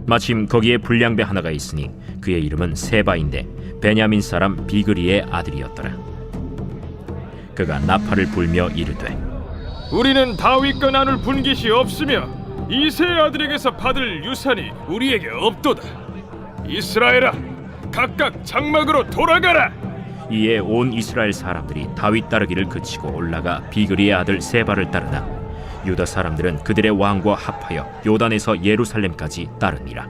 마침 거기에 불량배 하나가 있으니 그의 이름은 세바인데 베냐민 사람 비그리의 아들이었더라. 그가 나팔을 불며 이르되 우리는 다윗과 나눌 분깃이 없으며 이새의 아들에게서 받을 유산이 우리에게 없도다. 이스라엘아, 각각 장막으로 돌아가라. 이에 온 이스라엘 사람들이 다윗 따르기를 그치고 올라가 비그리의 아들 세바를 따르나 유다 사람들은 그들의 왕과 합하여 요단에서 예루살렘까지 따르니라.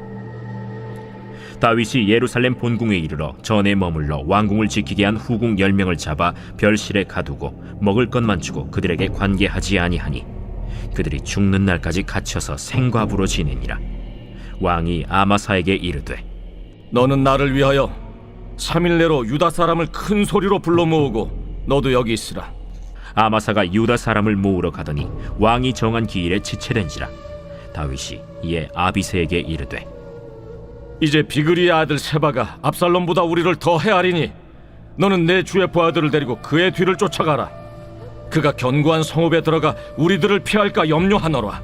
다윗이 예루살렘 본궁에 이르러 전에 머물러 왕궁을 지키게 한 후궁 10명을 잡아 별실에 가두고 먹을 것만 주고 그들에게 관계하지 아니하니 그들이 죽는 날까지 갇혀서 생과부로 지내니라. 왕이 아마사에게 이르되 너는 나를 위하여 3일 내로 유다 사람을 큰 소리로 불러 모으고 너도 여기 있으라. 아마사가 유다 사람을 모으러 가더니 왕이 정한 기일에 지체된지라. 다윗이 이에 아비새에게 이르되 이제 비그리의 아들 세바가 압살롬보다 우리를 더 헤아리니 너는 내 주의 부하들을 데리고 그의 뒤를 쫓아가라. 그가 견고한 성읍에 들어가 우리들을 피할까 염려하노라.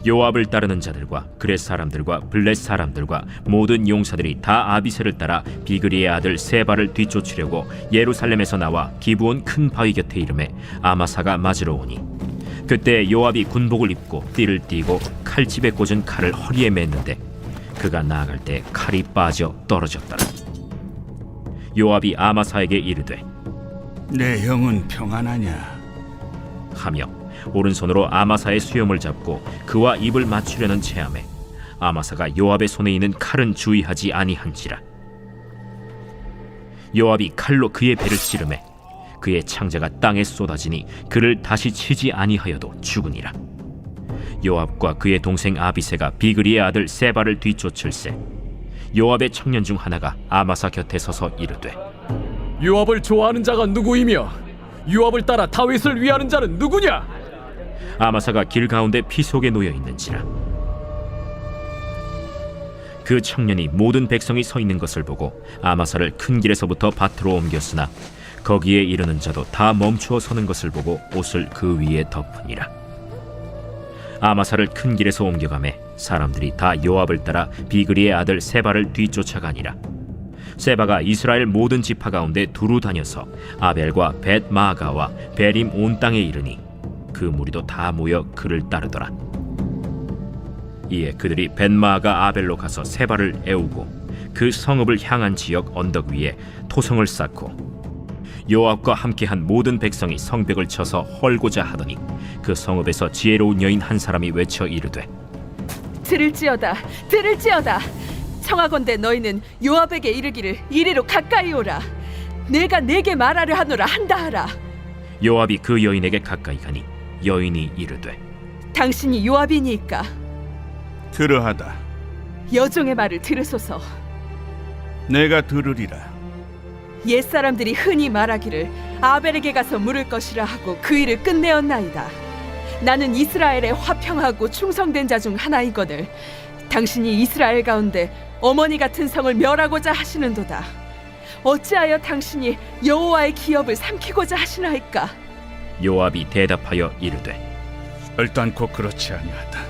요압을 따르는 자들과 그렛 사람들과 블렛 사람들과 모든 용사들이 다 아비새를 따라 비그리의 아들 세바를 뒤쫓으려고 예루살렘에서 나와 기브온 큰 바위 곁에 이르매 아마사가 맞으러 오니 그때 요압이 군복을 입고 띠를 띠고 칼집에 꽂은 칼을 허리에 맸는데 그가 나아갈 때 칼이 빠져 떨어졌더라. 요압이 아마사에게 이르되 내 형은 평안하냐? 하며 오른손으로 아마사의 수염을 잡고 그와 입을 맞추려는 체함에 아마사가 요압의 손에 있는 칼은 주의하지 아니한지라. 요압이 칼로 그의 배를 찌르매 그의 창자가 땅에 쏟아지니 그를 다시 치지 아니하여도 죽으니라. 요압과 그의 동생 아비새가 비그리의 아들 세바를 뒤쫓을세 요압의 청년 중 하나가 아마사 곁에 서서 이르되 요압을 좋아하는 자가 누구이며 요압을 따라 다윗을 위하는 자는 누구냐? 아마사가 길 가운데 피 속에 놓여 있는지라. 그 청년이 모든 백성이 서 있는 것을 보고 아마사를 큰 길에서부터 밭으로 옮겼으나 거기에 이르는 자도 다 멈추어 서는 것을 보고 옷을 그 위에 덮으니라. 아마사를 큰 길에서 옮겨가매 사람들이 다 요압을 따라 비그리의 아들 세바를 뒤쫓아가니라. 세바가 이스라엘 모든 지파 가운데 두루 다녀서 아벨과 벳마가와 베림 온 땅에 이르니 그 무리도 다 모여 그를 따르더라. 이에 그들이 벳마가 아벨로 가서 세바를 애우고 그 성읍을 향한 지역 언덕 위에 토성을 쌓고 요압과 함께한 모든 백성이 성벽을 쳐서 헐고자 하더니 그 성읍에서 지혜로운 여인 한 사람이 외쳐 이르되 들을지어다 들을지어다 청하건대 너희는 요압에게 이르기를 이리로 가까이 오라. 내가 내게 말하려 하노라 한다 하라. 요압이 그 여인에게 가까이 가니 여인이 이르되 당신이 요압이니까 그러하다. 여종의 말을 들으소서. 내가 들으리라. 옛사람들이 흔히 말하기를 아벨에게 가서 물을 것이라 하고 그 일을 끝내었나이다. 나는 이스라엘의 화평하고 충성된 자 중 하나이거늘 당신이 이스라엘 가운데 어머니 같은 성을 멸하고자 하시는도다. 어찌하여 당신이 여호와의 기업을 삼키고자 하시나이까? 요압이 대답하여 이르되 결단코 그렇지 아니하다.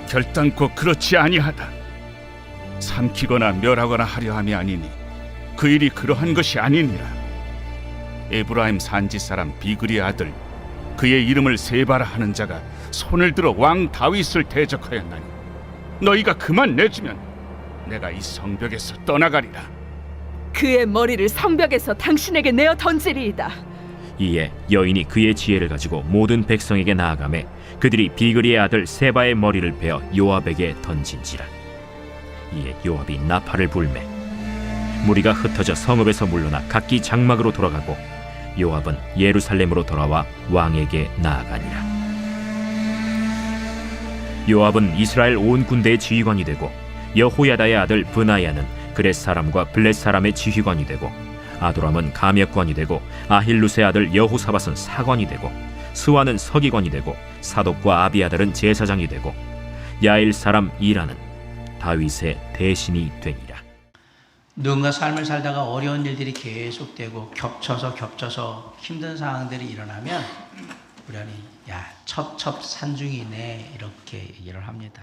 결단코 그렇지 아니하다. 삼키거나 멸하거나 하려 함이 아니니 그 일이 그러한 것이 아니니라. 에브라임 산지 사람 비그리의 아들 그의 이름을 세바라 하는 자가 손을 들어 왕 다윗을 대적하였나니 너희가 그만 내주면 내가 이 성벽에서 떠나가리라. 그의 머리를 성벽에서 당신에게 내어 던지리이다. 이에 여인이 그의 지혜를 가지고 모든 백성에게 나아가매 그들이 비그리의 아들 세바의 머리를 베어 요압에게 던진지라. 이에 요압이 나팔을 불매 무리가 흩어져 성읍에서 물러나 각기 장막으로 돌아가고 요압은 예루살렘으로 돌아와 왕에게 나아가니라. 요압은 이스라엘 온 군대의 지휘관이 되고 여호야다의 아들 브나야는 그렛 사람과 블렛 사람의 지휘관이 되고 아도람은 감역관이 되고 아힐루스의 아들 여호사밧은 사관이 되고 스와는 서기관이 되고 사독과 아비아달은 제사장이 되고 야일 사람 이라는 다윗의 대신이 되니라. 누군가 삶을 살다가 어려운 일들이 계속되고 겹쳐서 힘든 상황들이 일어나면 우리는 야 첩첩산중이네 이렇게 얘기를 합니다.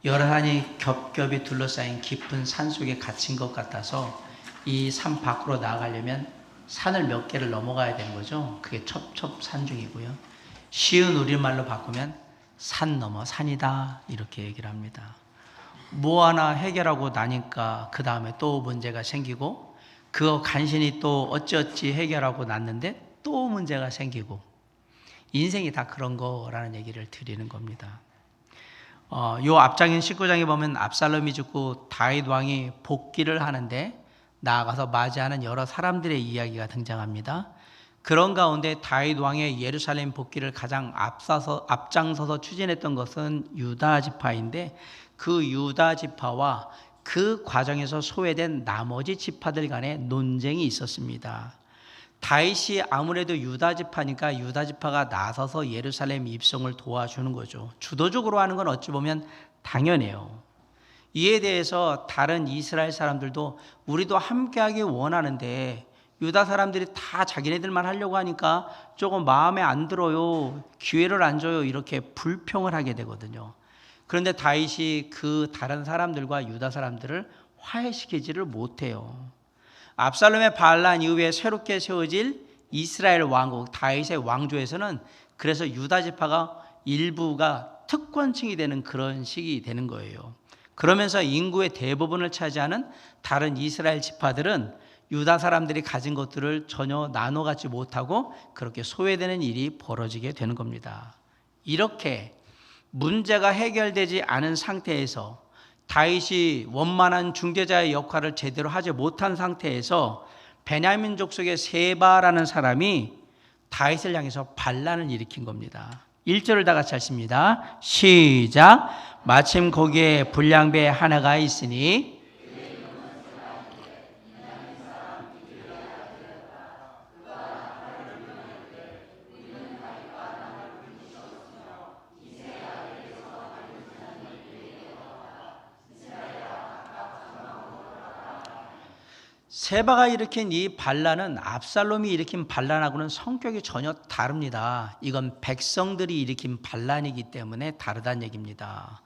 여러 산이 겹겹이 둘러싸인 깊은 산 속에 갇힌 것 같아서 이 산 밖으로 나가려면 산을 몇 개를 넘어가야 되는 거죠. 그게 첩첩산중이고요. 쉬운 우리말로 바꾸면 산 넘어 산이다 이렇게 얘기를 합니다. 뭐 하나 해결하고 나니까 그 다음에 또 문제가 생기고 그거 간신히 또 어찌어찌 해결하고 났는데 또 문제가 생기고 인생이 다 그런 거라는 얘기를 드리는 겁니다. 요 앞장인 19장에 보면 압살롬이 죽고 다윗 왕이 복귀를 하는데 나아가서 맞이하는 여러 사람들의 이야기가 등장합니다. 그런 가운데 다윗 왕의 예루살렘 복귀를 가장 앞장서서 추진했던 것은 유다 지파인데 그 유다 지파와 그 과정에서 소외된 나머지 지파들 간의 논쟁이 있었습니다. 다윗이 아무래도 유다 지파니까 유다 지파가 나서서 예루살렘 입성을 도와주는 거죠. 주도적으로 하는 건 어찌 보면 당연해요. 이에 대해서 다른 이스라엘 사람들도 우리도 함께하기 원하는데 유다 사람들이 다 자기네들만 하려고 하니까 조금 마음에 안 들어요, 기회를 안 줘요, 이렇게 불평을 하게 되거든요. 그런데 다윗이 그 다른 사람들과 유다 사람들을 화해시키지를 못해요. 압살롬의 반란 이후에 새롭게 세워질 이스라엘 왕국 다윗의 왕조에서는 그래서 유다 지파가 일부가 특권층이 되는 그런 시기 되는 거예요. 그러면서 인구의 대부분을 차지하는 다른 이스라엘 지파들은 유다 사람들이 가진 것들을 전혀 나눠 갖지 못하고 그렇게 소외되는 일이 벌어지게 되는 겁니다. 이렇게 문제가 해결되지 않은 상태에서 다윗이 원만한 중재자의 역할을 제대로 하지 못한 상태에서 베냐민 족속의 세바라는 사람이 다윗을 향해서 반란을 일으킨 겁니다. 1절을 다 같이 하십니다. 시작. 마침 거기에 불량배 하나가 있으니 세바가 일으킨 이 반란은 압살롬이 일으킨 반란하고는 성격이 전혀 다릅니다. 이건 백성들이 일으킨 반란이기 때문에 다르다는 얘기입니다.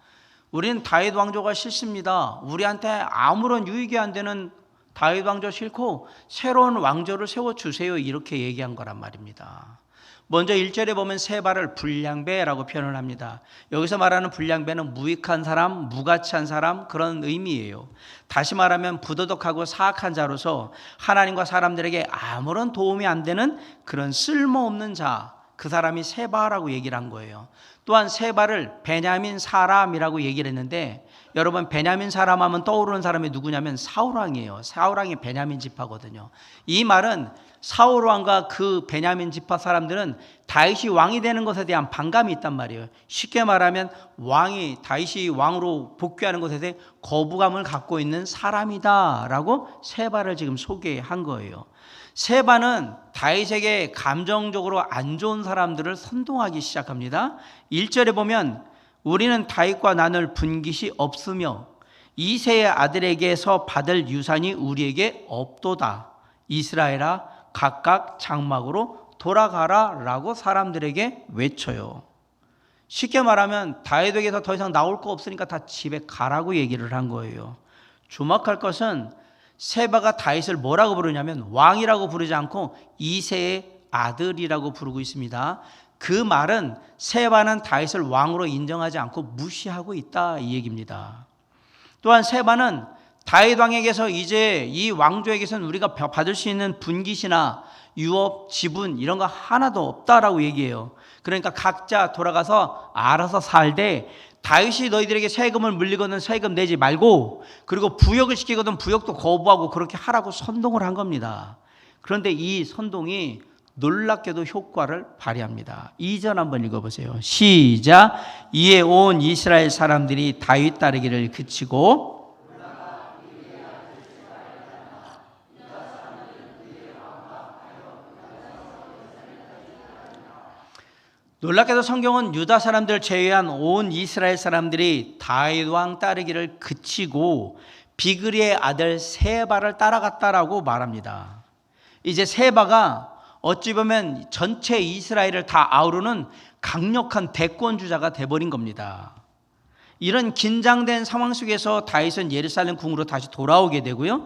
우리는 다윗 왕조가 싫습니다. 우리한테 아무런 유익이 안 되는 다윗 왕조 싫고 새로운 왕조를 세워주세요, 이렇게 얘기한 거란 말입니다. 먼저 1절에 보면 세바를 불량배라고 표현을 합니다. 여기서 말하는 불량배는 무익한 사람, 무가치한 사람, 그런 의미예요. 다시 말하면 부도덕하고 사악한 자로서 하나님과 사람들에게 아무런 도움이 안 되는 그런 쓸모없는 자, 그 사람이 세바라고 얘기를 한 거예요. 또한 세바를 베냐민 사람이라고 얘기를 했는데, 여러분 베냐민 사람 하면 떠오르는 사람이 누구냐면 사울왕이에요. 사울왕이 베냐민 지파거든요. 이 말은 사울왕과 그 베냐민 지파 사람들은 다윗이 왕이 되는 것에 대한 반감이 있단 말이에요. 쉽게 말하면 다윗이 왕으로 복귀하는 것에 대해 거부감을 갖고 있는 사람이다라고 세바를 지금 소개한 거예요. 세바는 다윗에게 감정적으로 안 좋은 사람들을 선동하기 시작합니다. 1절에 보면 우리는 다윗과 나눌 분깃이 없으며 이새의 아들에게서 받을 유산이 우리에게 없도다. 이스라엘아 각각 장막으로 돌아가라 라고 사람들에게 외쳐요. 쉽게 말하면 다윗에게서 더 이상 나올 거 없으니까 다 집에 가라고 얘기를 한 거예요. 주목할 것은 세바가 다윗을 뭐라고 부르냐면 왕이라고 부르지 않고 이새의 아들이라고 부르고 있습니다. 그 말은 세바는 다윗을 왕으로 인정하지 않고 무시하고 있다, 이 얘기입니다. 또한 세바는 다윗 왕에게서 이제 이 왕조에게서는 우리가 받을 수 있는 분깃이나 유업, 지분 이런 거 하나도 없다라고 얘기해요. 그러니까 각자 돌아가서 알아서 살되 다윗이 너희들에게 세금을 물리거든 세금 내지 말고, 그리고 부역을 시키거든 부역도 거부하고 그렇게 하라고 선동을 한 겁니다. 그런데 이 선동이 놀랍게도 효과를 발휘합니다. 2절 한번 읽어보세요. 시작. 이에 온 이스라엘 사람들이 다윗 따르기를 그치고 놀랍게도 성경은 유다 사람들을 제외한 온 이스라엘 사람들이 다윗 왕 따르기를 그치고 비그리의 아들 세바를 따라갔다라고 말합니다. 이제 세바가 어찌 보면 전체 이스라엘을 다 아우르는 강력한 대권주자가 돼버린 겁니다. 이런 긴장된 상황 속에서 다윗은 예루살렘 궁으로 다시 돌아오게 되고요.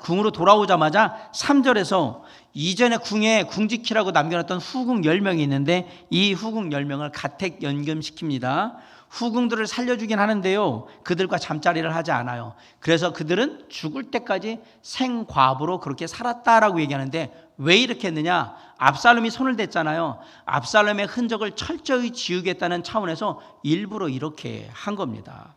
궁으로 돌아오자마자 3절에서 이전에 궁에 궁지키라고 남겨놨던 후궁 10명이 있는데 이 후궁 10명을 가택 연금시킵니다. 후궁들을 살려주긴 하는데요, 그들과 잠자리를 하지 않아요. 그래서 그들은 죽을 때까지 생과부로 그렇게 살았다라고 얘기하는데, 왜 이렇게 했느냐? 압살롬이 손을 댔잖아요. 압살롬의 흔적을 철저히 지우겠다는 차원에서 일부러 이렇게 한 겁니다.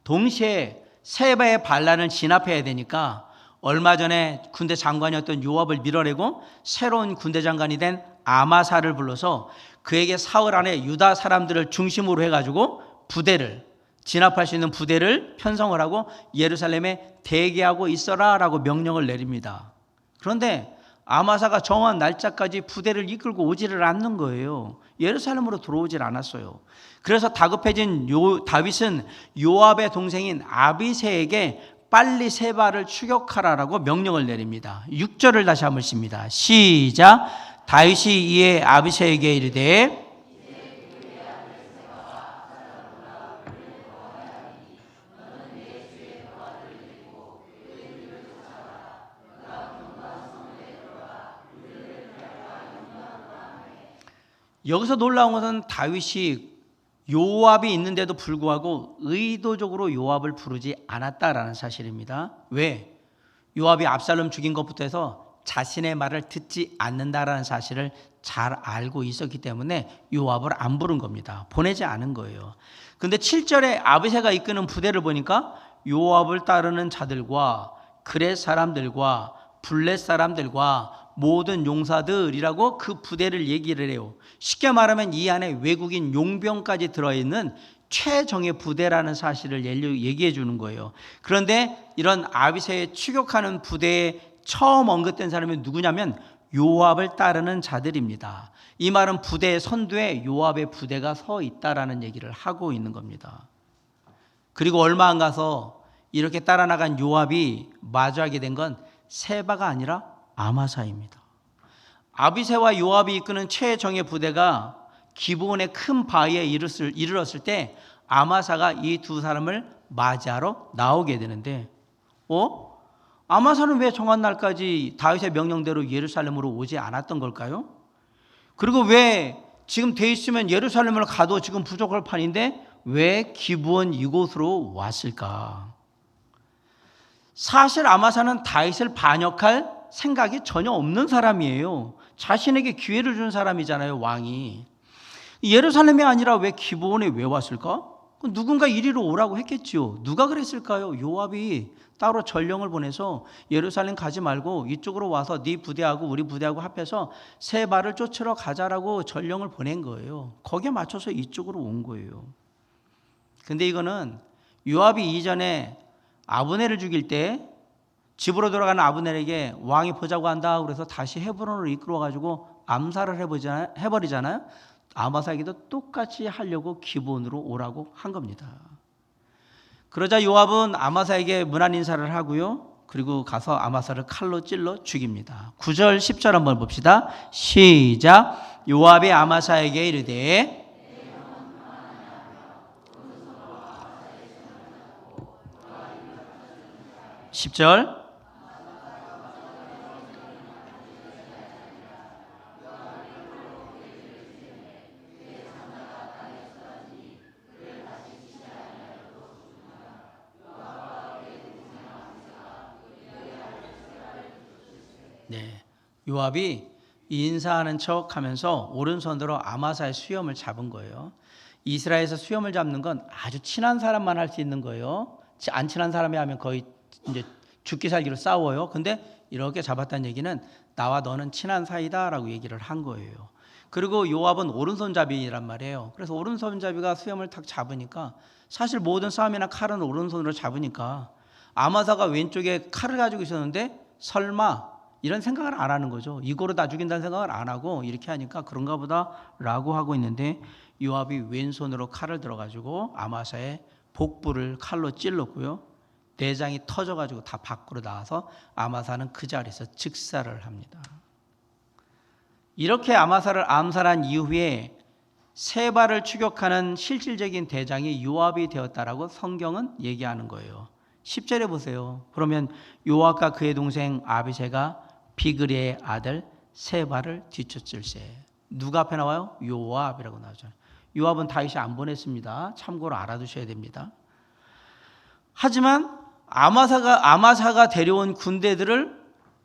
동시에 세바의 반란을 진압해야 되니까 얼마 전에 군대 장관이었던 요압을 밀어내고 새로운 군대 장관이 된 아마사를 불러서 그에게 사흘 안에 유다 사람들을 중심으로 해가지고 부대를, 진압할 수 있는 부대를 편성을 하고 예루살렘에 대기하고 있어라라고 명령을 내립니다. 그런데 아마사가 정한 날짜까지 부대를 이끌고 오지를 않는 거예요. 예루살렘으로 들어오질 않았어요. 그래서 다급해진 다윗은 요압의 동생인 아비새에게 빨리 세바를 추격하라라고 명령을 내립니다. 6절을 다시 한번 씁니다. 시작. 다윗이 이에 아비새에게 이르되 여기서 놀라운 것은 다윗이 요압이 있는데도 불구하고 의도적으로 요압을 부르지 않았다라는 사실입니다. 왜? 요압이 압살롬 죽인 것부터 해서 자신의 말을 듣지 않는다라는 사실을 잘 알고 있었기 때문에 요압을 안 부른 겁니다. 보내지 않은 거예요. 근데 7절에 아비새가 이끄는 부대를 보니까 요압을 따르는 자들과 그렛 사람들과 블렛 사람들과 모든 용사들이라고 그 부대를 얘기를 해요. 쉽게 말하면 이 안에 외국인 용병까지 들어있는 최정예 부대라는 사실을 얘기해 주는 거예요. 그런데 이런 아비새에 추격하는 부대에 처음 언급된 사람이 누구냐면 요압을 따르는 자들입니다. 이 말은 부대의 선두에 요압의 부대가 서 있다라는 얘기를 하고 있는 겁니다. 그리고 얼마 안 가서 이렇게 따라 나간 요압이 마주하게 된 건 세바가 아니라 아마사입니다. 아비새와 요압이 이끄는 최정예 부대가 기브온의 큰 바위에 이르렀을 때 아마사가 이 두 사람을 맞이하러 나오게 되는데, 아마사는 왜 정한 날까지 다윗의 명령대로 예루살렘으로 오지 않았던 걸까요? 그리고 왜 지금 돼 있으면 예루살렘을 가도 지금 부족할 판인데 왜 기브온 이곳으로 왔을까? 사실 아마사는 다윗을 반역할 생각이 전혀 없는 사람이에요. 자신에게 기회를 준 사람이잖아요, 왕이. 예루살렘이 아니라 왜 기브온에 왜 왔을까? 누군가 이리로 오라고 했겠지요. 누가 그랬을까요? 요압이 따로 전령을 보내서 예루살렘 가지 말고 이쪽으로 와서 네 부대하고 우리 부대하고 합해서 세바를 쫓으러 가자라고 전령을 보낸 거예요. 거기에 맞춰서 이쪽으로 온 거예요. 근데 이거는 요압이 이전에 아브넬을 죽일 때 집으로 돌아가는 아브넬에게 왕이 보자고 한다 그래서 다시 헤브론으로 이끌어가지고 암살을 해버리잖아요. 아마사에게도 똑같이 하려고 기브온으로 오라고 한 겁니다. 그러자 요압은 아마사에게 문안 인사를 하고요. 그리고 가서 아마사를 칼로 찔러 죽입니다. 9절 10절 한번 봅시다. 시작. 요압이 아마사에게 이르되 (10절) 네, 요압이 인사하는 척하면서 오른손으로 아마사의 수염을 잡은 거예요. 이스라엘에서 수염을 잡는 건 아주 친한 사람만 할 수 있는 거예요. 안 친한 사람이 하면 거의 이제 죽기 살기로 싸워요. 근데 이렇게 잡았다는 얘기는 나와 너는 친한 사이다라고 얘기를 한 거예요. 그리고 요압은 오른손잡이란 말이에요. 그래서 오른손잡이가 수염을 탁 잡으니까, 사실 모든 싸움이나 칼은 오른손으로 잡으니까 아마사가 왼쪽에 칼을 가지고 있었는데 설마 이런 생각을 안 하는 거죠. 이거로 다 죽인다는 생각을 안 하고 이렇게 하니까 그런가 보다 라고 하고 있는데, 요압이 왼손으로 칼을 들어가지고 아마사의 복부를 칼로 찔렀고요. 내장이 터져가지고 다 밖으로 나와서 아마사는 그 자리에서 즉사를 합니다. 이렇게 아마사를 암살한 이후에 세바를 추격하는 실질적인 대장이 요압이 되었다라고 성경은 얘기하는 거예요. 10절에 보세요. 그러면 요압과 그의 동생 아비새가 비그리의 아들 세바를 뒤쫓을세. 누가 앞에 나와요? 요압이라고 나오죠. 요압은 다윗이 안 보냈습니다. 참고로 알아두셔야 됩니다. 하지만 아마사가 데려온 군대들을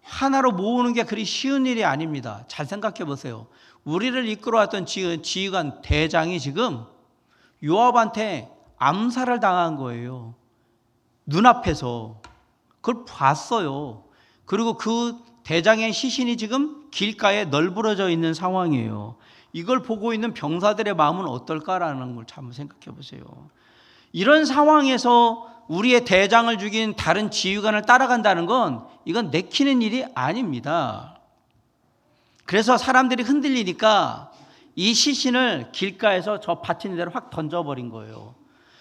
하나로 모으는 게 그리 쉬운 일이 아닙니다. 잘 생각해 보세요. 우리를 이끌어왔던 지휘관 대장이 지금 요압한테 암살을 당한 거예요. 눈앞에서. 그걸 봤어요. 그리고 그 대장의 시신이 지금 길가에 널브러져 있는 상황이에요. 이걸 보고 있는 병사들의 마음은 어떨까라는 걸 참 생각해 보세요. 이런 상황에서 우리의 대장을 죽인 다른 지휘관을 따라간다는 건 이건 내키는 일이 아닙니다. 그래서 사람들이 흔들리니까 이 시신을 길가에서 저 밭인 대로 확 던져버린 거예요.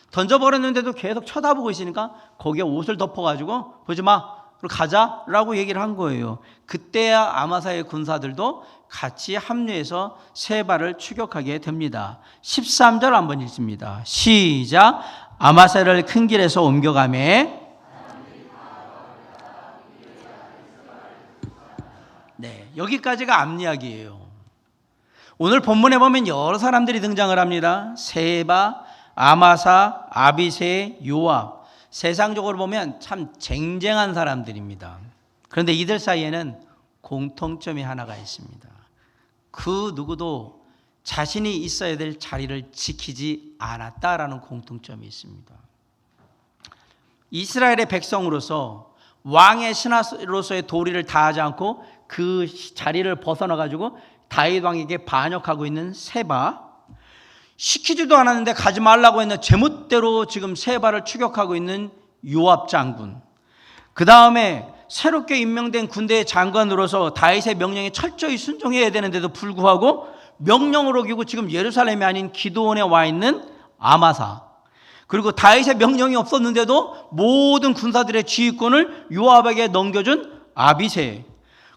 던져버렸는데도 계속 쳐다보고 있으니까 거기에 옷을 덮어가지고 보지 마, 그리고 가자라고 얘기를 한 거예요. 그때야 아마사의 군사들도 같이 합류해서 세바를 추격하게 됩니다. 13절 한번 읽습니다. 시작. 아마사를 큰 길에서 옮겨가매. 네, 여기까지가 앞이야기예요. 오늘 본문에 보면 여러 사람들이 등장을 합니다. 세바, 아마사, 아비새, 요압. 세상적으로 보면 참 쟁쟁한 사람들입니다. 그런데 이들 사이에는 공통점이 하나가 있습니다. 그 누구도 자신이 있어야 될 자리를 지키지 않았다라는 공통점이 있습니다. 이스라엘의 백성으로서 왕의 신하로서의 도리를 다하지 않고 그 자리를 벗어나가지고 다윗 왕에게 반역하고 있는 세바, 시키지도 않았는데 가지 말라고 했는 제멋대로 지금 세바를 추격하고 있는 요압 장군, 그 다음에 새롭게 임명된 군대의 장관으로서 다윗의 명령에 철저히 순종해야 되는데도 불구하고 명령을 어기고 지금 예루살렘이 아닌 기드온에 와 있는 아마사, 그리고 다윗의 명령이 없었는데도 모든 군사들의 지휘권을 요압에게 넘겨준 아비새,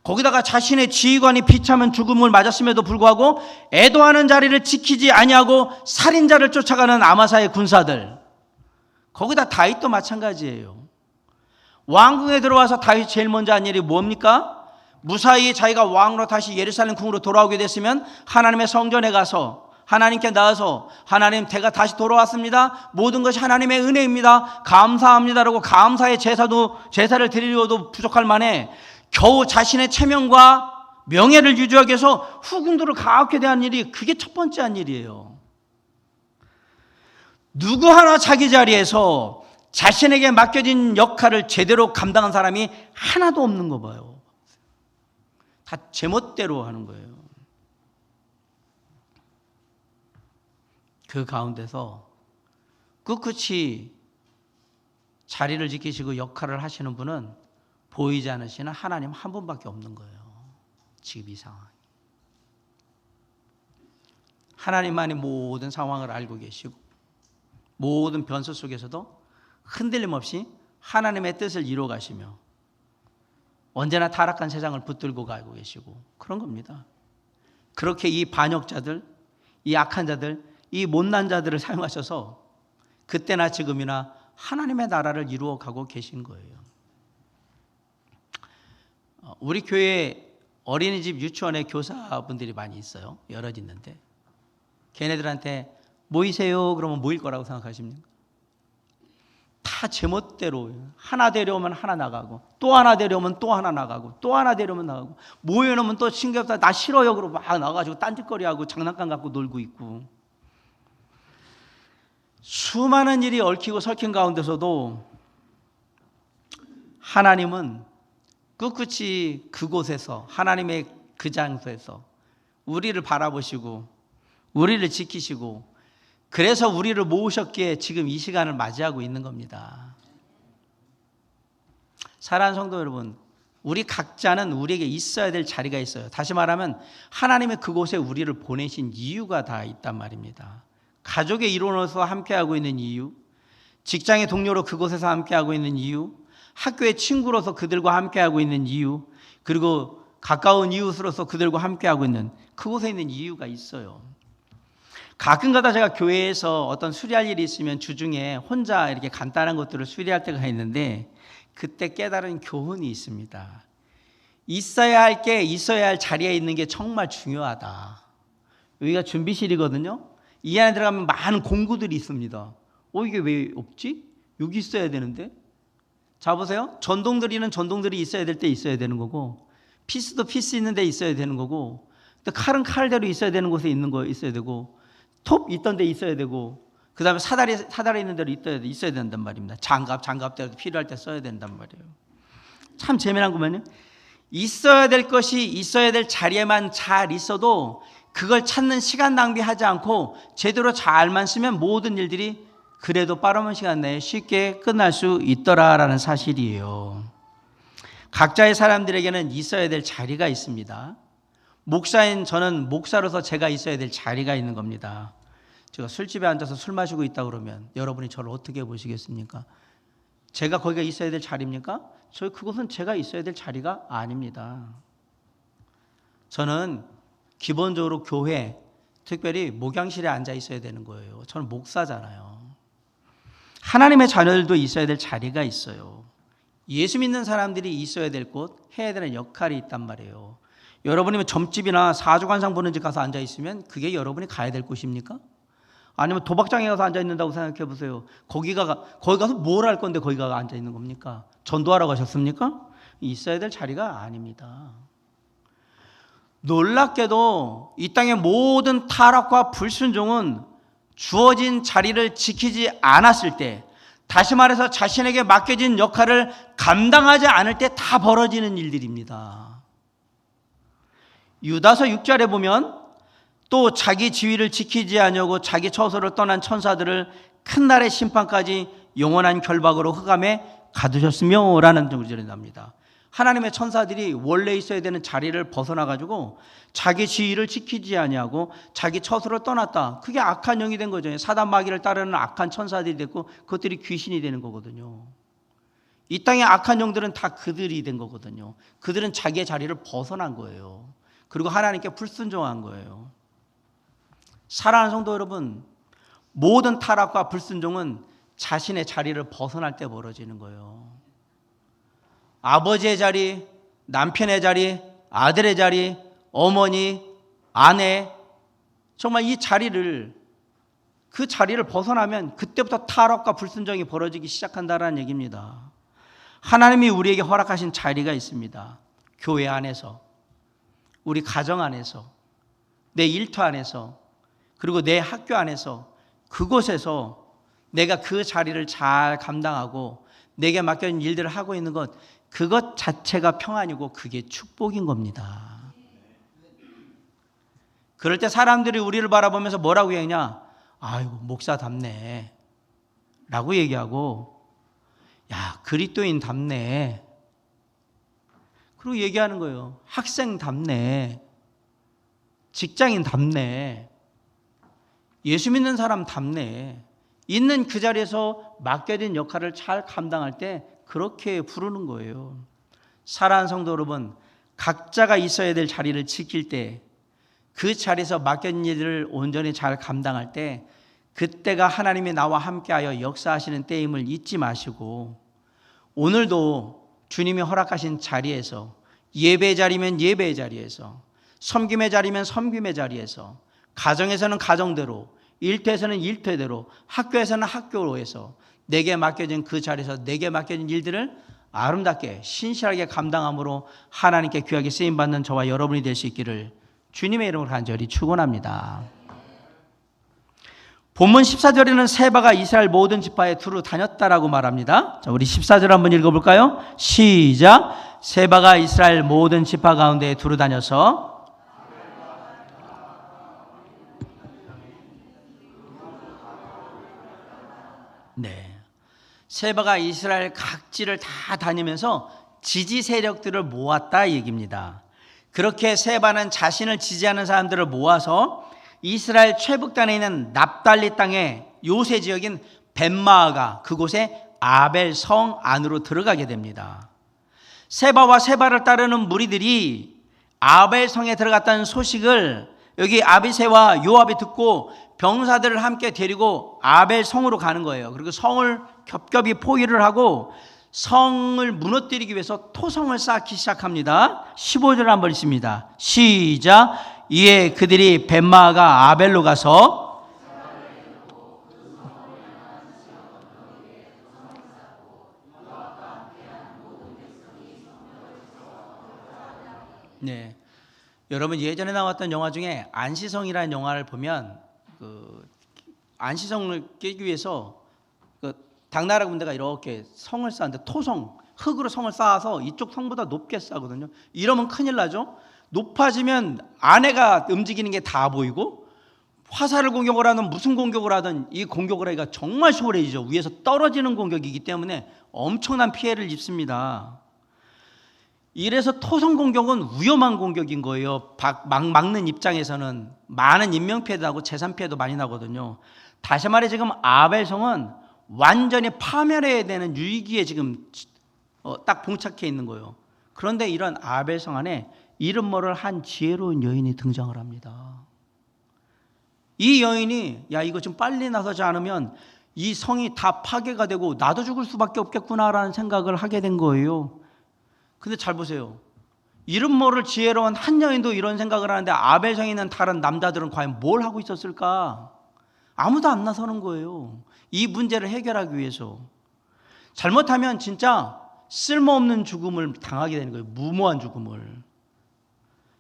거기다가 자신의 지휘관이 비참한 죽음을 맞았음에도 불구하고 애도하는 자리를 지키지 아니하고 살인자를 쫓아가는 아마사의 군사들, 거기다 다윗도 마찬가지예요. 왕궁에 들어와서 다윗이 제일 먼저 한 일이 뭡니까? 무사히 자기가 왕으로 다시 예루살렘 궁으로 돌아오게 됐으면 하나님의 성전에 가서 하나님께 나아서 하나님, 제가 다시 돌아왔습니다. 모든 것이 하나님의 은혜입니다. 감사합니다라고 감사의 제사를 드리려도 부족할 만해 겨우 자신의 체면과 명예를 유지하기 위해서 후궁들을 가혹하게 대한 일이, 그게 첫 번째 한 일이에요. 누구 하나 자기 자리에서 자신에게 맡겨진 역할을 제대로 감당한 사람이 하나도 없는 거 봐요. 다 제멋대로 하는 거예요. 그 가운데서 꿋꿋이 자리를 지키시고 역할을 하시는 분은 보이지 않으시는 하나님 한 분밖에 없는 거예요. 지금 이 상황. 하나님만이 모든 상황을 알고 계시고 모든 변수 속에서도 흔들림 없이 하나님의 뜻을 이루어 가시며 언제나 타락한 세상을 붙들고 가고 계시고 그런 겁니다. 그렇게 이 반역자들, 이 악한 자들, 이 못난 자들을 사용하셔서 그때나 지금이나 하나님의 나라를 이루어 가고 계신 거예요. 우리 교회 어린이집 유치원에 교사분들이 많이 있어요. 여럿 있는데 걔네들한테 모이세요 그러면 모일 거라고 생각하십니까? 다 제멋대로 하나 데려오면 하나 나가고 또 하나 데려오면 또 하나 나가고 또 하나 데려오면 나가고 모여놓으면 또 신경없다 나 싫어요 그러고 막 나가가지고 딴짓거리하고 장난감 갖고 놀고 있고, 수많은 일이 얽히고 설킨 가운데서도 하나님은 꿋꿋이 그곳에서 하나님의 그 장소에서 우리를 바라보시고 우리를 지키시고 그래서 우리를 모으셨기에 지금 이 시간을 맞이하고 있는 겁니다. 사랑하는 성도 여러분, 우리 각자는 우리에게 있어야 될 자리가 있어요. 다시 말하면 하나님의 그곳에 우리를 보내신 이유가 다 있단 말입니다. 가족의 일원으로서 함께하고 있는 이유, 직장의 동료로 그곳에서 함께하고 있는 이유, 학교의 친구로서 그들과 함께하고 있는 이유, 그리고 가까운 이웃으로서 그들과 함께하고 있는 그곳에 있는 이유가 있어요. 가끔가다 제가 교회에서 어떤 수리할 일이 있으면 주중에 혼자 이렇게 간단한 것들을 수리할 때가 있는데 그때 깨달은 교훈이 있습니다. 있어야 할 게 있어야 할 자리에 있는 게 정말 중요하다. 여기가 준비실이거든요. 이 안에 들어가면 많은 공구들이 있습니다. 이게 왜 없지? 여기 있어야 되는데. 자 보세요. 전동드릴은 전동들이 있어야 될 때 있어야 되는 거고, 피스도 피스 있는 데 있어야 되는 거고, 또 칼은 칼대로 있어야 되는 곳에 있는 거 있어야 되고, 톱 있던 데 있어야 되고, 그 다음에 사다리 있는 대로 있어야 된단 말입니다. 장갑대로 필요할 때 써야 된단 말이에요. 참 재미난 거면요. 있어야 될 것이 있어야 될 자리에만 잘 있어도 그걸 찾는 시간 낭비하지 않고 제대로 잘만 쓰면 모든 일들이 그래도 빠른 시간 내에 쉽게 끝날 수 있더라라는 사실이에요. 각자의 사람들에게는 있어야 될 자리가 있습니다. 목사인 저는 목사로서 제가 있어야 될 자리가 있는 겁니다. 제가 술집에 앉아서 술 마시고 있다 그러면 여러분이 저를 어떻게 보시겠습니까? 제가 거기가 있어야 될 자리입니까? 그것은 제가 있어야 될 자리가 아닙니다. 저는 기본적으로 교회, 특별히 목양실에 앉아 있어야 되는 거예요. 저는 목사잖아요. 하나님의 자녀들도 있어야 될 자리가 있어요. 예수 믿는 사람들이 있어야 될 곳, 해야 되는 역할이 있단 말이에요. 여러분이 점집이나 사주관상 보는 집 가서 앉아 있으면 그게 여러분이 가야 될 곳입니까? 아니면 도박장에 가서 앉아 있는다고 생각해 보세요. 거기 가서 뭘 할 건데 거기 가서 앉아 있는 겁니까? 전도하러 가셨습니까? 있어야 될 자리가 아닙니다. 놀랍게도 이 땅의 모든 타락과 불순종은 주어진 자리를 지키지 않았을 때, 다시 말해서 자신에게 맡겨진 역할을 감당하지 않을 때 다 벌어지는 일들입니다. 유다서 6절에 보면 또 자기 지위를 지키지 아니하고 자기 처소를 떠난 천사들을 큰 날의 심판까지 영원한 결박으로 흑암에 가두셨으며 라는 구절이 납니다. 하나님의 천사들이 원래 있어야 되는 자리를 벗어나가지고 자기 지위를 지키지 아니하고 자기 처소를 떠났다. 그게 악한 영이 된 거죠. 사단 마귀를 따르는 악한 천사들이 됐고 그것들이 귀신이 되는 거거든요. 이 땅의 악한 영들은 다 그들이 된 거거든요. 그들은 자기의 자리를 벗어난 거예요. 그리고 하나님께 불순종한 거예요. 사랑하는 성도 여러분, 모든 타락과 불순종은 자신의 자리를 벗어날 때 벌어지는 거예요. 아버지의 자리, 남편의 자리, 아들의 자리, 어머니, 아내, 정말 이 자리를, 그 자리를 벗어나면 그때부터 타락과 불순종이 벌어지기 시작한다는 얘기입니다. 하나님이 우리에게 허락하신 자리가 있습니다. 교회 안에서, 우리 가정 안에서, 내 일터 안에서, 그리고 내 학교 안에서, 그곳에서 내가 그 자리를 잘 감당하고 내게 맡겨진 일들을 하고 있는 것, 그것 자체가 평안이고 그게 축복인 겁니다. 그럴 때 사람들이 우리를 바라보면서 뭐라고 얘기하냐? 아이고 목사답네 라고 얘기하고, 야 그리스도인답네, 그리고 얘기하는 거예요. 학생답네, 직장인답네, 예수 믿는 사람답네. 있는 그 자리에서 맡겨진 역할을 잘 감당할 때 그렇게 부르는 거예요. 사랑하는 성도 여러분, 각자가 있어야 될 자리를 지킬 때, 그 자리에서 맡겨진 일을 온전히 잘 감당할 때, 그때가 하나님이 나와 함께하여 역사하시는 때임을 잊지 마시고, 오늘도 주님이 허락하신 자리에서, 예배의 자리면 예배의 자리에서, 섬김의 자리면 섬김의 자리에서, 가정에서는 가정대로, 일터에서는 일터대로, 학교에서는 학교로에서 내게 맡겨진 그 자리에서 내게 맡겨진 일들을 아름답게 신실하게 감당함으로 하나님께 귀하게 쓰임받는 저와 여러분이 될 수 있기를 주님의 이름으로 간절히 축원합니다. 본문 14절에는 세바가 이스라엘 모든 지파에 두루 다녔다라고 말합니다. 자, 우리 14절 한번 읽어볼까요? 시작. 세바가 이스라엘 모든 지파 가운데 두루 다녀서 네, 세바가 이스라엘 각지를 다 다니면서 지지 세력들을 모았다 얘기입니다. 그렇게 세바는 자신을 지지하는 사람들을 모아서 이스라엘 최북단에 있는 납달리 땅의 요새 지역인 벳마아가 그곳에 아벨 성 안으로 들어가게 됩니다. 세바와 세바를 따르는 무리들이 아벨 성에 들어갔다는 소식을 여기 아비새와 요압이 듣고 병사들을 함께 데리고 아벨 성으로 가는 거예요. 그리고 성을 겹겹이 포위를 하고 성을 무너뜨리기 위해서 토성을 쌓기 시작합니다. 15절 한번 읽습니다. 시작. 이에 그들이 벳마가 아벨로 가서 네, 여러분 예전에 나왔던 영화 중에 안시성이라는 영화를 보면 그 안시성을 깨기 위해서 그 당나라 군대가 이렇게 성을 쌓는데 토성 흙으로 성을 쌓아서 이쪽 성보다 높게 쌓거든요. 이러면 큰일 나죠. 높아지면 안에가 움직이는 게 다 보이고 화살을 공격을 하든 무슨 공격을 하든 이 공격을 하기가 정말 수월해지죠. 위에서 떨어지는 공격이기 때문에 엄청난 피해를 입습니다. 이래서 토성 공격은 위험한 공격인 거예요. 막는 입장에서는 많은 인명피해도 나고 재산피해도 많이 나거든요. 다시 말해 지금 아벨성은 완전히 파멸해야 되는 위기에 지금 딱 봉착해 있는 거예요. 그런데 이런 아벨성 안에 이름 모를 한 지혜로운 여인이 등장을 합니다. 이 여인이 야 이거 좀 빨리 나서지 않으면 이 성이 다 파괴가 되고 나도 죽을 수밖에 없겠구나라는 생각을 하게 된 거예요. 근데 잘 보세요. 이름 모를 지혜로운 한 여인도 이런 생각을 하는데 아벨성에 있는 다른 남자들은 과연 뭘 하고 있었을까? 아무도 안 나서는 거예요. 이 문제를 해결하기 위해서. 잘못하면 진짜 쓸모없는 죽음을 당하게 되는 거예요. 무모한 죽음을.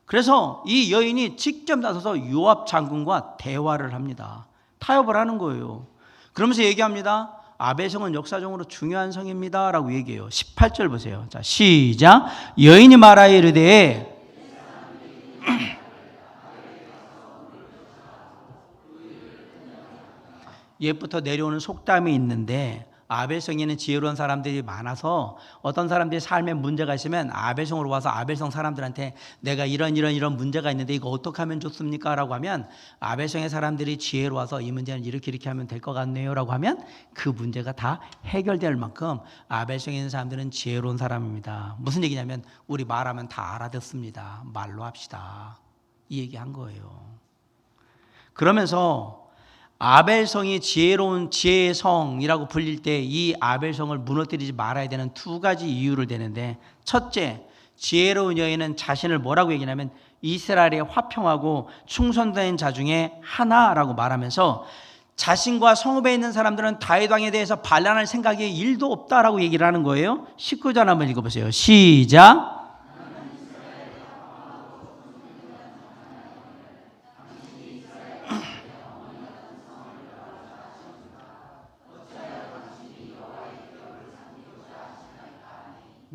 그래서 이 여인이 직접 나서서 요압 장군과 대화를 합니다. 타협을 하는 거예요. 그러면서 얘기합니다. 아벨성은 역사적으로 중요한 성입니다 라고 얘기해요. 18절 보세요. 자, 시작. 여인이 말하여 이르되 옛부터 내려오는 속담이 있는데 아벨성에는 지혜로운 사람들이 많아서 어떤 사람들이 삶에 문제가 있으면 아벨성으로 와서 아벨성 사람들한테 내가 이런 문제가 있는데 이거 어떻게 하면 좋습니까? 라고 하면 아벨성의 사람들이 지혜로워서 이 문제는 이렇게 하면 될 것 같네요 라고 하면 그 문제가 다 해결될 만큼 아벨성에 있는 사람들은 지혜로운 사람입니다. 무슨 얘기냐면 우리 말하면 다 알아듣습니다. 말로 합시다. 이 얘기한 거예요. 그러면서 아벨성이 지혜로운 지혜의 성이라고 불릴 때 이 아벨성을 무너뜨리지 말아야 되는 두 가지 이유를 대는데, 첫째, 지혜로운 여인은 자신을 뭐라고 얘기하냐면 이스라엘의 화평하고 충성된 자 중에 하나라고 말하면서 자신과 성읍에 있는 사람들은 다윗 왕에 대해서 반란할 생각이 1도 없다라고 얘기를 하는 거예요. 19절 한번 읽어보세요. 시작.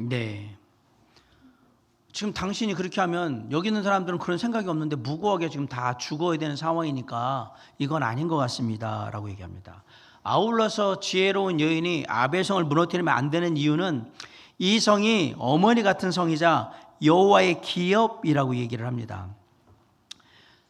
네. 지금 당신이 그렇게 하면 여기 있는 사람들은 그런 생각이 없는데 무고하게 지금 다 죽어야 되는 상황이니까 이건 아닌 것 같습니다 라고 얘기합니다. 아울러서 지혜로운 여인이 아벨성을 무너뜨리면 안 되는 이유는 이 성이 어머니 같은 성이자 여호와의 기업이라고 얘기를 합니다.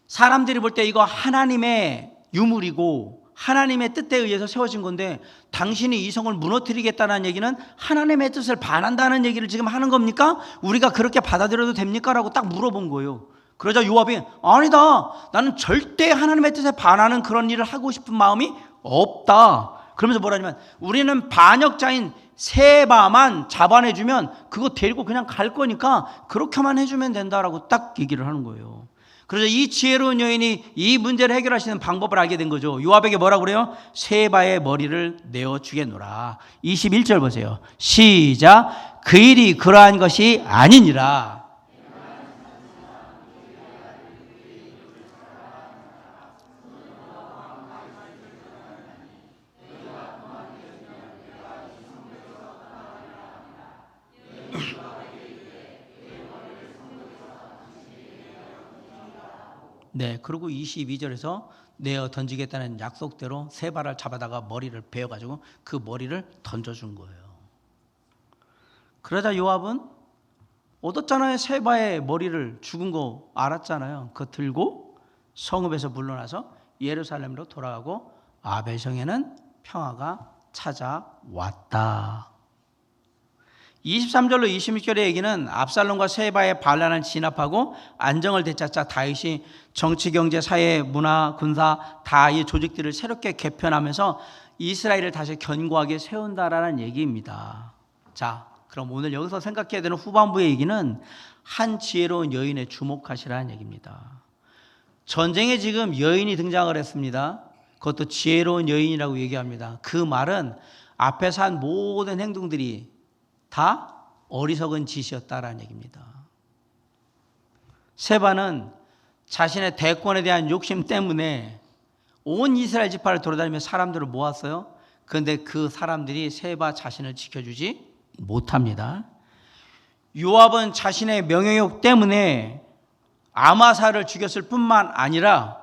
사람들이 볼 때 이거 하나님의 유물이고 하나님의 뜻에 의해서 세워진 건데 당신이 이 성을 무너뜨리겠다는 얘기는 하나님의 뜻을 반한다는 얘기를 지금 하는 겁니까? 우리가 그렇게 받아들여도 됩니까? 라고 딱 물어본 거예요. 그러자 요압이 아니다, 나는 절대 하나님의 뜻에 반하는 그런 일을 하고 싶은 마음이 없다. 그러면서 뭐라냐면 우리는 반역자인 세바만 잡아내주면 그거 데리고 그냥 갈 거니까 그렇게만 해주면 된다라고 딱 얘기를 하는 거예요. 그래서 이 지혜로운 여인이 이 문제를 해결할 수 있는 방법을 알게 된 거죠. 요압에게 뭐라고 그래요? 세바의 머리를 내어주겠노라. 21절 보세요. 시작. 그 일이 그러한 것이 아니니라. 네, 그리고 22절에서 내어 던지겠다는 약속대로 세바를 잡아다가 머리를 베어가지고 그 머리를 던져준 거예요. 그러자 요압은 얻었잖아요. 세바의 머리를 죽은 거 알았잖아요. 그거 들고 성읍에서 물러나서 예루살렘으로 돌아가고 아벨성에는 평화가 찾아왔다. 23절로 26절의 얘기는 압살롬과 세바의 반란을 진압하고 안정을 되찾자 다윗이 정치, 경제, 사회, 문화, 군사 다 이 조직들을 새롭게 개편하면서 이스라엘을 다시 견고하게 세운다라는 얘기입니다. 자, 그럼 오늘 여기서 생각해야 되는 후반부의 얘기는 한 지혜로운 여인에 주목하시라는 얘기입니다. 전쟁에 지금 여인이 등장을 했습니다. 그것도 지혜로운 여인이라고 얘기합니다. 그 말은 앞에서 한 모든 행동들이 다 어리석은 짓이었다라는 얘기입니다. 세바는 자신의 대권에 대한 욕심 때문에 온 이스라엘 지파를 돌아다니며 사람들을 모았어요. 그런데 그 사람들이 세바 자신을 지켜주지 못합니다. 요압은 자신의 명예욕 때문에 아마사를 죽였을 뿐만 아니라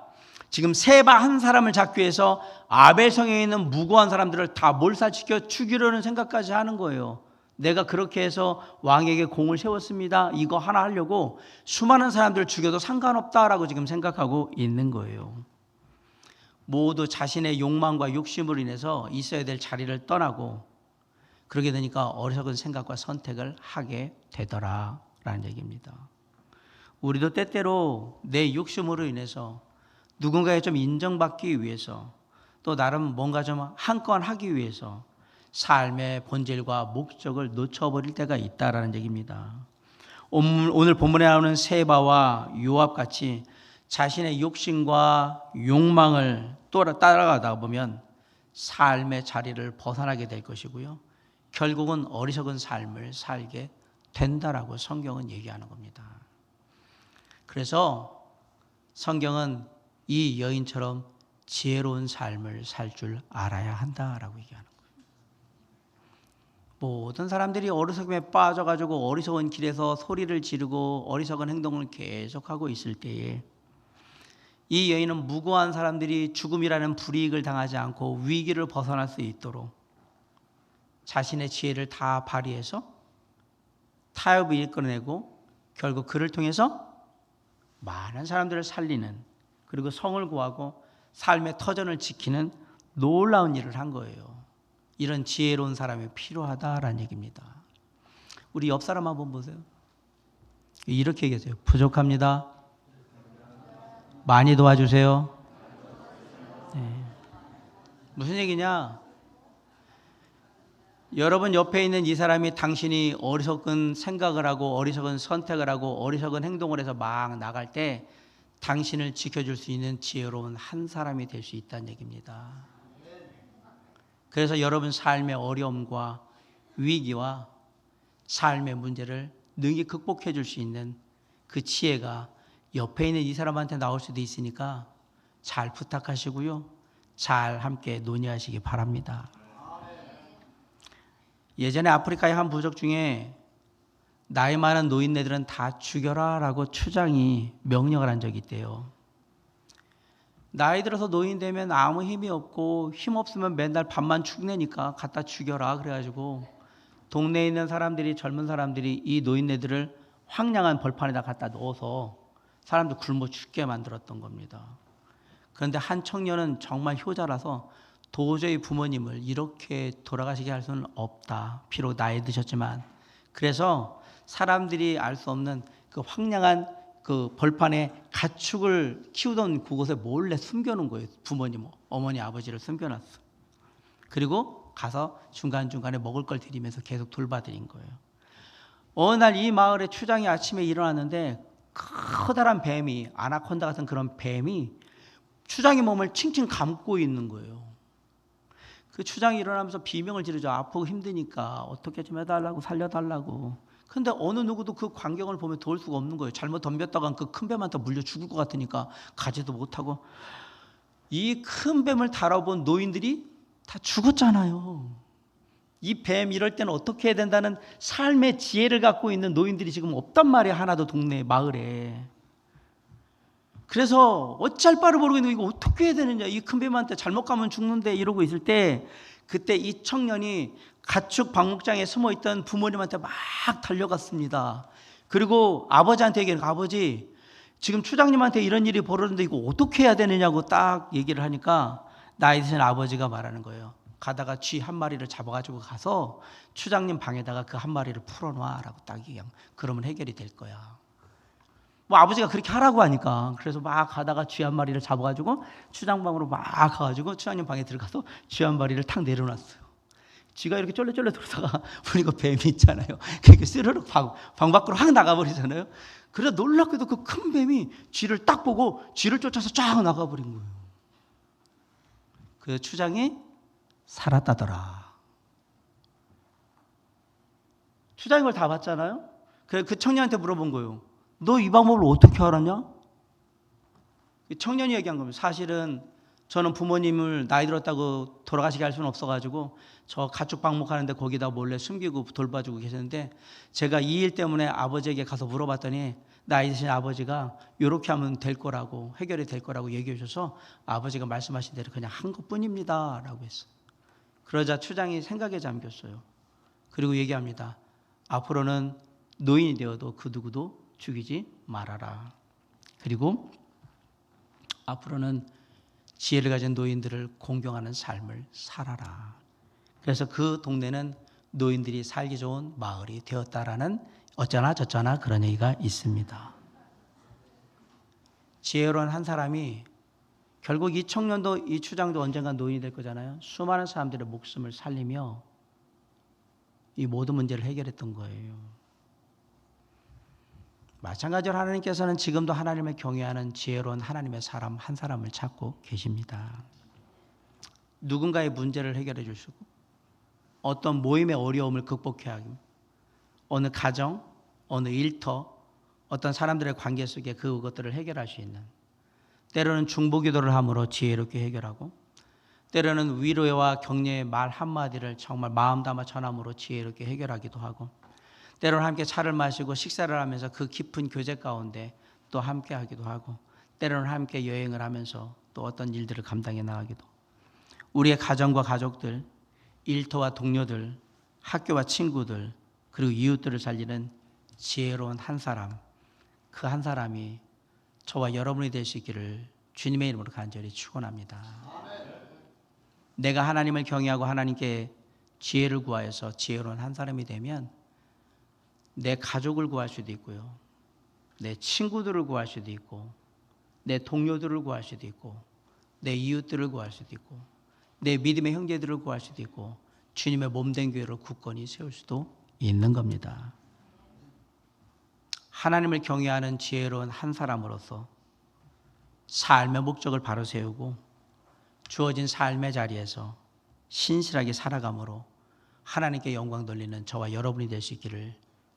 지금 세바 한 사람을 잡기 위해서 아벨성에 있는 무고한 사람들을 다 몰살시켜 죽이려는 생각까지 하는 거예요. 내가 그렇게 해서 왕에게 공을 세웠습니다. 이거 하나 하려고 수많은 사람들을 죽여도 상관없다라고 지금 생각하고 있는 거예요. 모두 자신의 욕망과 욕심으로 인해서 있어야 될 자리를 떠나고 그러게 되니까 어리석은 생각과 선택을 하게 되더라라는 얘기입니다. 우리도 때때로 내 욕심으로 인해서 누군가에 좀 인정받기 위해서 또 나름 뭔가 좀 한 건 하기 위해서 삶의 본질과 목적을 놓쳐버릴 때가 있다라는 얘기입니다. 오늘 본문에 나오는 세바와 요압같이 자신의 욕심과 욕망을 따라가다 보면 삶의 자리를 벗어나게 될 것이고요. 결국은 어리석은 삶을 살게 된다라고 성경은 얘기하는 겁니다. 그래서 성경은 이 여인처럼 지혜로운 삶을 살 줄 알아야 한다라고 얘기하는 거예요. 모든 사람들이 어리석음에 빠져가지고 어리석은 길에서 소리를 지르고 어리석은 행동을 계속하고 있을 때에 이 여인은 무고한 사람들이 죽음이라는 불이익을 당하지 않고 위기를 벗어날 수 있도록 자신의 지혜를 다 발휘해서 타협을 이끌어내고 결국 그를 통해서 많은 사람들을 살리는 그리고 성을 구하고 삶의 터전을 지키는 놀라운 일을 한 거예요. 이런 지혜로운 사람이 필요하다라는 얘기입니다. 우리 옆 사람 한번 보세요. 이렇게 얘기하세요. 부족합니다. 많이 도와주세요. 네. 무슨 얘기냐? 여러분 옆에 있는 이 사람이 당신이 어리석은 생각을 하고 어리석은 선택을 하고 어리석은 행동을 해서 막 나갈 때 당신을 지켜줄 수 있는 지혜로운 한 사람이 될 수 있다는 얘기입니다. 그래서 여러분 삶의 어려움과 위기와 삶의 문제를 능히 극복해 줄 수 있는 그 지혜가 옆에 있는 이 사람한테 나올 수도 있으니까 잘 부탁하시고요. 잘 함께 논의하시기 바랍니다. 예전에 아프리카의 한 부족 중에 나이 많은 노인네들은 다 죽여라 라고 추장이 명령을 한 적이 있대요. 나이 들어서 노인 되면 아무 힘이 없고 힘 없으면 맨날 밥만 축내니까 갖다 죽여라 그래가지고 동네에 있는 사람들이 젊은 사람들이 이 노인네들을 황량한 벌판에다 갖다 넣어서 사람들 굶어 죽게 만들었던 겁니다. 그런데 한 청년은 정말 효자라서 도저히 부모님을 이렇게 돌아가시게 할 수는 없다. 비록 나이 드셨지만. 그래서 사람들이 알 수 없는 그 황량한 그 벌판에 가축을 키우던 그곳에 몰래 숨겨놓은 거예요. 부모님, 어머니, 아버지를 숨겨놨어. 그리고 가서 중간중간에 먹을 걸 드리면서 계속 돌봐드린 거예요. 어느 날 이 마을에 추장이 아침에 일어났는데 커다란 뱀이, 아나콘다 같은 그런 뱀이 추장의 몸을 칭칭 감고 있는 거예요. 그 추장이 일어나면서 비명을 지르죠. 아프고 힘드니까 어떻게 좀 해달라고, 살려달라고. 근데 어느 누구도 그 광경을 보면 도울 수가 없는 거예요. 잘못 덤볐다간 그 큰 뱀한테 물려 죽을 것 같으니까 가지도 못하고. 이 큰 뱀을 다뤄본 노인들이 다 죽었잖아요. 이 뱀 이럴 때는 어떻게 해야 된다는 삶의 지혜를 갖고 있는 노인들이 지금 없단 말이에요. 하나도 동네 마을에. 그래서 어쩔 바를 모르고 있는 이거 어떻게 해야 되느냐. 이 큰 뱀한테 잘못 가면 죽는데 이러고 있을 때 그때 이 청년이 가축 방목장에 숨어있던 부모님한테 막 달려갔습니다. 그리고 아버지한테 얘기하니까 아버지 지금 추장님한테 이런 일이 벌어졌는데 이거 어떻게 해야 되느냐고 딱 얘기를 하니까 나이 드신 아버지가 말하는 거예요. 가다가 쥐 한 마리를 잡아가지고 가서 추장님 방에다가 그 한 마리를 풀어놔라고 딱 그냥 그러면 해결이 될 거야. 뭐 아버지가 그렇게 하라고 하니까 그래서 막 가다가 쥐 한 마리를 잡아가지고 추장방으로 막 가가지고 추장님 방에 들어가서 쥐 한 마리를 탁 내려놨어요. 쥐가 이렇게 쫄래쫄래 돌다가 보니까 뱀이 있잖아요. 그러니까 스르륵 방 밖으로 확 나가버리잖아요. 그래서 놀랍게도 그 큰 뱀이 쥐를 딱 보고 쥐를 쫓아서 쫙 나가버린 거예요. 그 추장이 살았다더라. 추장이 그걸 다 봤잖아요. 그 청년한테 물어본 거예요. 너 이 방법을 어떻게 알았냐? 청년이 얘기한 겁니다. 사실은 저는 부모님을 나이 들었다고 돌아가시게 할 수는 없어가지고 저 가축 방목하는데 거기다 몰래 숨기고 돌봐주고 계셨는데 제가 이 일 때문에 아버지에게 가서 물어봤더니 나이 드신 아버지가 이렇게 하면 될 거라고 해결이 될 거라고 얘기해 주셔서 아버지가 말씀하신 대로 그냥 한 것뿐입니다 라고 했어요. 그러자 추장이 생각에 잠겼어요. 그리고 얘기합니다. 앞으로는 노인이 되어도 그 누구도 죽이지 말아라. 그리고 앞으로는 지혜를 가진 노인들을 공경하는 삶을 살아라. 그래서 그 동네는 노인들이 살기 좋은 마을이 되었다라는 어쩌나 저쩌나 그런 얘기가 있습니다. 지혜로운 한 사람이 결국 이 청년도 이 추장도 언젠가 노인이 될 거잖아요. 수많은 사람들의 목숨을 살리며 이 모든 문제를 해결했던 거예요. 마찬가지로 하나님께서는 지금도 하나님을 경외하는 지혜로운 하나님의 사람 한 사람을 찾고 계십니다. 누군가의 문제를 해결해 주시고 어떤 모임의 어려움을 극복해야 하고 어느 가정, 어느 일터, 어떤 사람들의 관계 속에 그것들을 해결할 수 있는 때로는 중보기도를 함으로 지혜롭게 해결하고 때로는 위로와 격려의 말 한마디를 정말 마음 담아 전함으로 지혜롭게 해결하기도 하고 때로는 함께 차를 마시고 식사를 하면서 그 깊은 교제 가운데 또 함께 하기도 하고 때로는 함께 여행을 하면서 또 어떤 일들을 감당해 나가기도 우리의 가정과 가족들, 일터와 동료들, 학교와 친구들 그리고 이웃들을 살리는 지혜로운 한 사람 그 한 사람이 저와 여러분이 될 수 있기를 주님의 이름으로 간절히 축원합니다. 내가 하나님을 경외하고 하나님께 지혜를 구하여서 지혜로운 한 사람이 되면 내 가족을 구할 수도 있고요. 내 친구들을 구할 수도 있고 내 동료들을 구할 수도 있고 내 이웃들을 구할 수도 있고 내 믿음의 형제들을 구할 수도 있고 주님의 몸된 교회를 굳건히 세울 수도 있는 겁니다. 하나님을 경외하는 지혜로운 한 사람으로서 삶의 목적을 바로 세우고 주어진 삶의 자리에서 신실하게 살아감으로 하나님께 영광 돌리는 저와 여러분이 될 수 있기를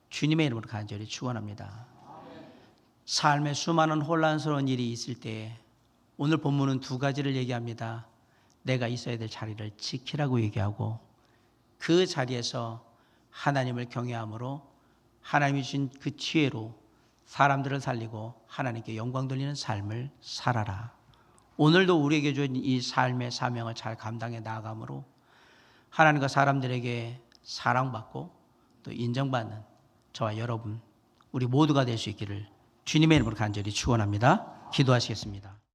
주님의 이름으로 간절히 축원합니다. 삶에 수많은 혼란스러운 일이 있을 때 오늘 본문은 두 가지를 얘기합니다. 내가 있어야 될 자리를 지키라고 얘기하고 그 자리에서 하나님을 경외함으로 하나님이 주신 그 지혜로 사람들을 살리고 하나님께 영광 돌리는 삶을 살아라. 오늘도 우리에게 주신 이 삶의 사명을 잘 감당해 나아감으로 하나님과 사람들에게 사랑받고 또 인정받는 저와 여러분 우리 모두가 될 수 있기를 주님의 이름으로 간절히 축원합니다. 기도하시겠습니다.